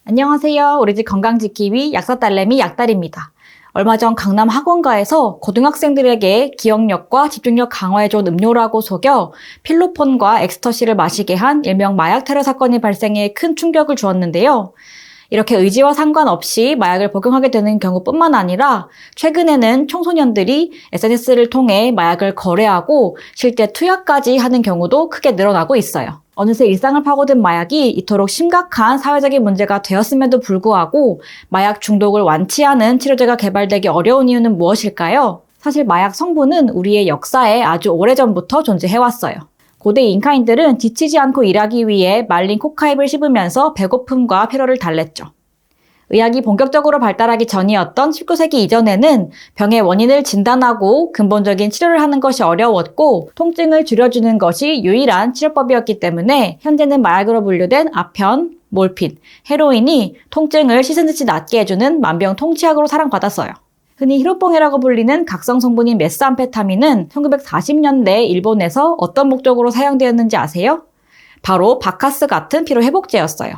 안녕하세요. 우리 집 건강지키기 약사딸내미 약달입니다. 얼마 전 강남 학원가에서 고등학생들에게 기억력과 집중력 강화에 좋은 음료라고 속여 필로폰과 엑스터시를 마시게 한 일명 마약 테러 사건이 발생해 큰 충격을 주었는데요. 이렇게 의지와 상관없이 마약을 복용하게 되는 경우뿐만 아니라 최근에는 청소년들이 SNS를 통해 마약을 거래하고 실제 투약까지 하는 경우도 크게 늘어나고 있어요. 어느새 일상을 파고든 마약이 이토록 심각한 사회적인 문제가 되었음에도 불구하고 마약 중독을 완치하는 치료제가 개발되기 어려운 이유는 무엇일까요? 사실 마약 성분은 우리의 역사에 아주 오래전부터 존재해왔어요. 고대 잉카인들은 지치지 않고 일하기 위해 말린 콩카잎을 씹으면서 배고픔과 피로를 달랬죠. 의학이 본격적으로 발달하기 전이었던 19세기 이전에는 병의 원인을 진단하고 근본적인 치료를 하는 것이 어려웠고 통증을 줄여주는 것이 유일한 치료법이었기 때문에 현재는 마약으로 분류된 아편, 몰핀, 헤로인이 통증을 씻은 듯이 낫게 해주는 만병통치약으로 사랑받았어요. 흔히 히로뽕이라고 불리는 각성 성분인 메스암페타민은 1940년대 일본에서 어떤 목적으로 사용되었는지 아세요? 바로 바카스 같은 피로 회복제였어요.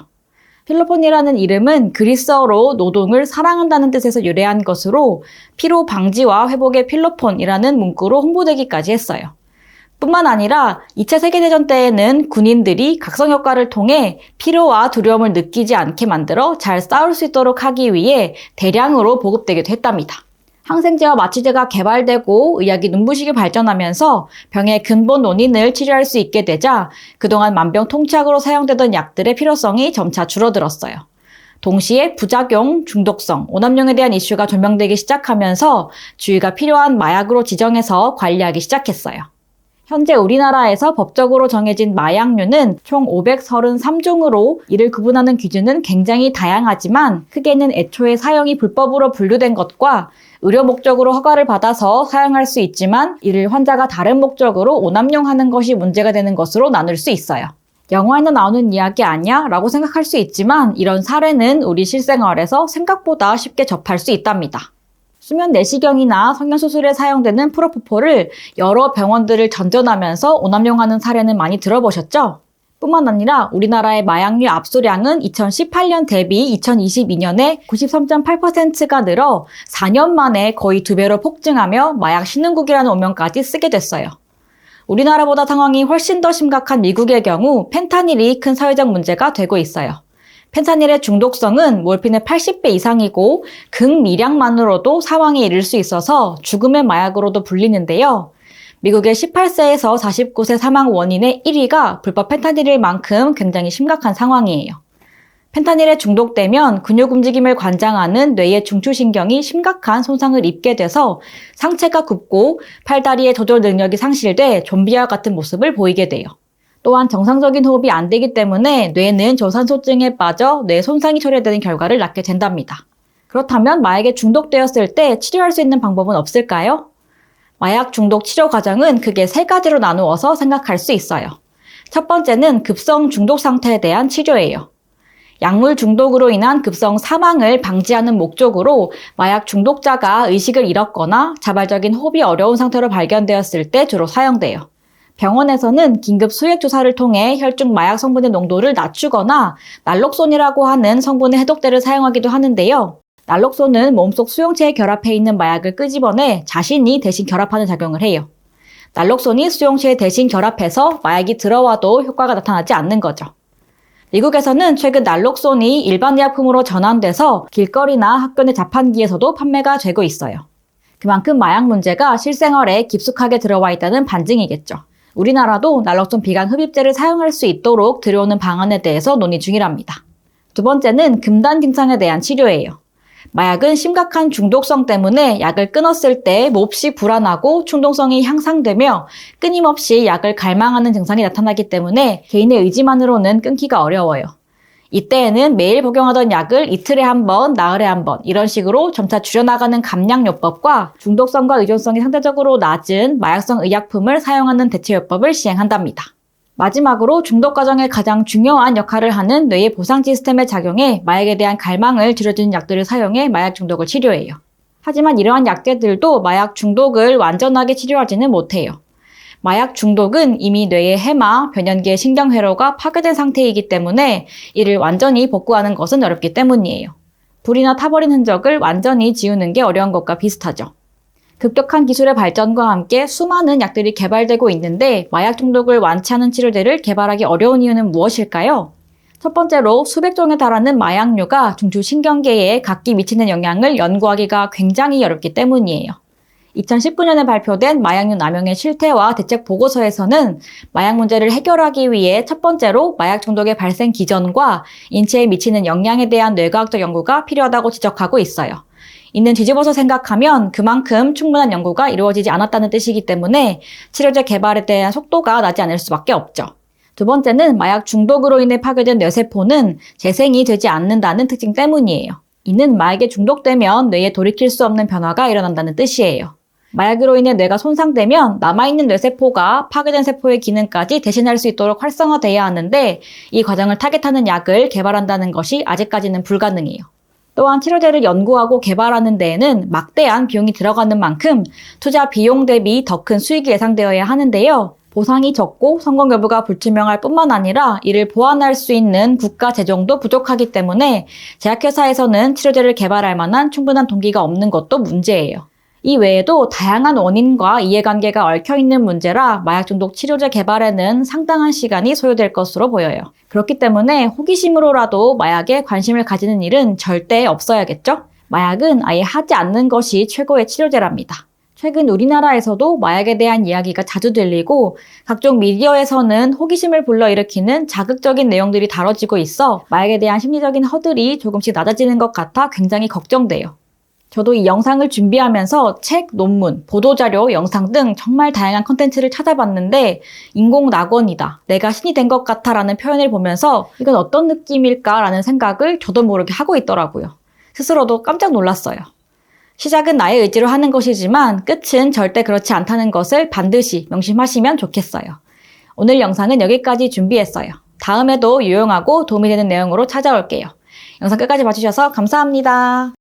필로폰이라는 이름은 그리스어로 노동을 사랑한다는 뜻에서 유래한 것으로 피로 방지와 회복의 필로폰이라는 문구로 홍보되기까지 했어요. 뿐만 아니라 2차 세계대전 때에는 군인들이 각성 효과를 통해 피로와 두려움을 느끼지 않게 만들어 잘 싸울 수 있도록 하기 위해 대량으로 보급되기도 했답니다. 항생제와 마취제가 개발되고 의학이 눈부시게 발전하면서 병의 근본 원인을 치료할 수 있게 되자 그동안 만병통치약으로 사용되던 약들의 필요성이 점차 줄어들었어요. 동시에 부작용, 중독성, 오남용에 대한 이슈가 조명되기 시작하면서 주의가 필요한 마약으로 지정해서 관리하기 시작했어요. 현재 우리나라에서 법적으로 정해진 마약류는 총 533종으로 이를 구분하는 기준은 굉장히 다양하지만 크게는 애초에 사용이 불법으로 분류된 것과 의료 목적으로 허가를 받아서 사용할 수 있지만 이를 환자가 다른 목적으로 오남용하는 것이 문제가 되는 것으로 나눌 수 있어요. 영화에나 나오는 이야기 아니야? 라고 생각할 수 있지만 이런 사례는 우리 실생활에서 생각보다 쉽게 접할 수 있답니다. 수면 내시경이나 성형수술에 사용되는 프로포폴을 여러 병원들을 전전하면서 오남용하는 사례는 많이 들어보셨죠? 뿐만 아니라 우리나라의 마약류 압수량은 2018년 대비 2022년에 93.8%가 늘어 4년 만에 거의 2배로 폭증하며 마약 신흥국이라는 오명까지 쓰게 됐어요. 우리나라보다 상황이 훨씬 더 심각한 미국의 경우 펜타닐이 큰 사회적 문제가 되고 있어요. 펜타닐의 중독성은 몰핀의 80배 이상이고 극미량만으로도 사망에 이를 수 있어서 죽음의 마약으로도 불리는데요. 미국의 18세에서 49세 사망 원인의 1위가 불법 펜타닐일 만큼 굉장히 심각한 상황이에요. 펜타닐에 중독되면 근육 움직임을 관장하는 뇌의 중추신경이 심각한 손상을 입게 돼서 상체가 굽고 팔다리의 조절 능력이 상실돼 좀비와 같은 모습을 보이게 돼요. 또한 정상적인 호흡이 안 되기 때문에 뇌는 저산소증에 빠져 뇌 손상이 초래되는 결과를 낳게 된답니다. 그렇다면 마약에 중독되었을 때 치료할 수 있는 방법은 없을까요? 마약 중독 치료 과정은 크게 3가지로 나누어서 생각할 수 있어요. 첫 번째는 급성 중독 상태에 대한 치료예요. 약물 중독으로 인한 급성 사망을 방지하는 목적으로 마약 중독자가 의식을 잃었거나 자발적인 호흡이 어려운 상태로 발견되었을 때 주로 사용돼요. 병원에서는 긴급 수액 주사를 통해 혈중 마약 성분의 농도를 낮추거나 날록손이라고 하는 성분의 해독제를 사용하기도 하는데요. 날록손은 몸속 수용체에 결합해 있는 마약을 끄집어내 자신이 대신 결합하는 작용을 해요. 날록손이 수용체에 대신 결합해서 마약이 들어와도 효과가 나타나지 않는 거죠. 미국에서는 최근 날록손이 일반 의약품으로 전환돼서 길거리나 학교 내 자판기에서도 판매가 되고 있어요. 그만큼 마약 문제가 실생활에 깊숙하게 들어와 있다는 반증이겠죠. 우리나라도 날록손 비강 흡입제를 사용할 수 있도록 들여오는 방안에 대해서 논의 중이랍니다. 두 번째는 금단 증상에 대한 치료예요. 마약은 심각한 중독성 때문에 약을 끊었을 때 몹시 불안하고 충동성이 향상되며 끊임없이 약을 갈망하는 증상이 나타나기 때문에 개인의 의지만으로는 끊기가 어려워요. 이때에는 매일 복용하던 약을 이틀에 한 번, 나흘에 한 번 이런 식으로 점차 줄여나가는 감량요법과 중독성과 의존성이 상대적으로 낮은 마약성 의약품을 사용하는 대체요법을 시행한답니다. 마지막으로 중독 과정에 가장 중요한 역할을 하는 뇌의 보상 시스템의 작용에 마약에 대한 갈망을 줄여주는 약들을 사용해 마약 중독을 치료해요. 하지만 이러한 약제들도 마약 중독을 완전하게 치료하지는 못해요. 마약 중독은 이미 뇌의 해마, 변연기의 신경회로가 파괴된 상태이기 때문에 이를 완전히 복구하는 것은 어렵기 때문이에요. 불이나 타버린 흔적을 완전히 지우는 게 어려운 것과 비슷하죠. 급격한 기술의 발전과 함께 수많은 약들이 개발되고 있는데 마약 중독을 완치하는 치료제를 개발하기 어려운 이유는 무엇일까요? 첫 번째로 수백 종에 달하는 마약류가 중추신경계에 각기 미치는 영향을 연구하기가 굉장히 어렵기 때문이에요. 2019년에 발표된 마약류 남용의 실태와 대책 보고서에서는 마약 문제를 해결하기 위해 첫 번째로 마약 중독의 발생 기전과 인체에 미치는 영향에 대한 뇌과학적 연구가 필요하다고 지적하고 있어요. 이는 뒤집어서 생각하면 그만큼 충분한 연구가 이루어지지 않았다는 뜻이기 때문에 치료제 개발에 대한 속도가 나지 않을 수밖에 없죠. 두 번째는 마약 중독으로 인해 파괴된 뇌세포는 재생이 되지 않는다는 특징 때문이에요. 이는 마약에 중독되면 뇌에 돌이킬 수 없는 변화가 일어난다는 뜻이에요. 마약으로 인해 뇌가 손상되면 남아있는 뇌세포가 파괴된 세포의 기능까지 대신할 수 있도록 활성화돼야 하는데 이 과정을 타겟하는 약을 개발한다는 것이 아직까지는 불가능해요. 또한 치료제를 연구하고 개발하는 데에는 막대한 비용이 들어가는 만큼 투자 비용 대비 더 큰 수익이 예상되어야 하는데요. 보상이 적고 성공 여부가 불투명할 뿐만 아니라 이를 보완할 수 있는 국가 재정도 부족하기 때문에 제약회사에서는 치료제를 개발할 만한 충분한 동기가 없는 것도 문제예요. 이 외에도 다양한 원인과 이해관계가 얽혀있는 문제라 마약 중독 치료제 개발에는 상당한 시간이 소요될 것으로 보여요. 그렇기 때문에 호기심으로라도 마약에 관심을 가지는 일은 절대 없어야겠죠? 마약은 아예 하지 않는 것이 최고의 치료제랍니다. 최근 우리나라에서도 마약에 대한 이야기가 자주 들리고 각종 미디어에서는 호기심을 불러일으키는 자극적인 내용들이 다뤄지고 있어 마약에 대한 심리적인 허들이 조금씩 낮아지는 것 같아 굉장히 걱정돼요. 저도 이 영상을 준비하면서 책, 논문, 보도자료, 영상 등 정말 다양한 컨텐츠를 찾아봤는데 인공낙원이다, 내가 신이 된 것 같아 라는 표현을 보면서 이건 어떤 느낌일까 라는 생각을 저도 모르게 하고 있더라고요. 스스로도 깜짝 놀랐어요. 시작은 나의 의지로 하는 것이지만 끝은 절대 그렇지 않다는 것을 반드시 명심하시면 좋겠어요. 오늘 영상은 여기까지 준비했어요. 다음에도 유용하고 도움이 되는 내용으로 찾아올게요. 영상 끝까지 봐주셔서 감사합니다.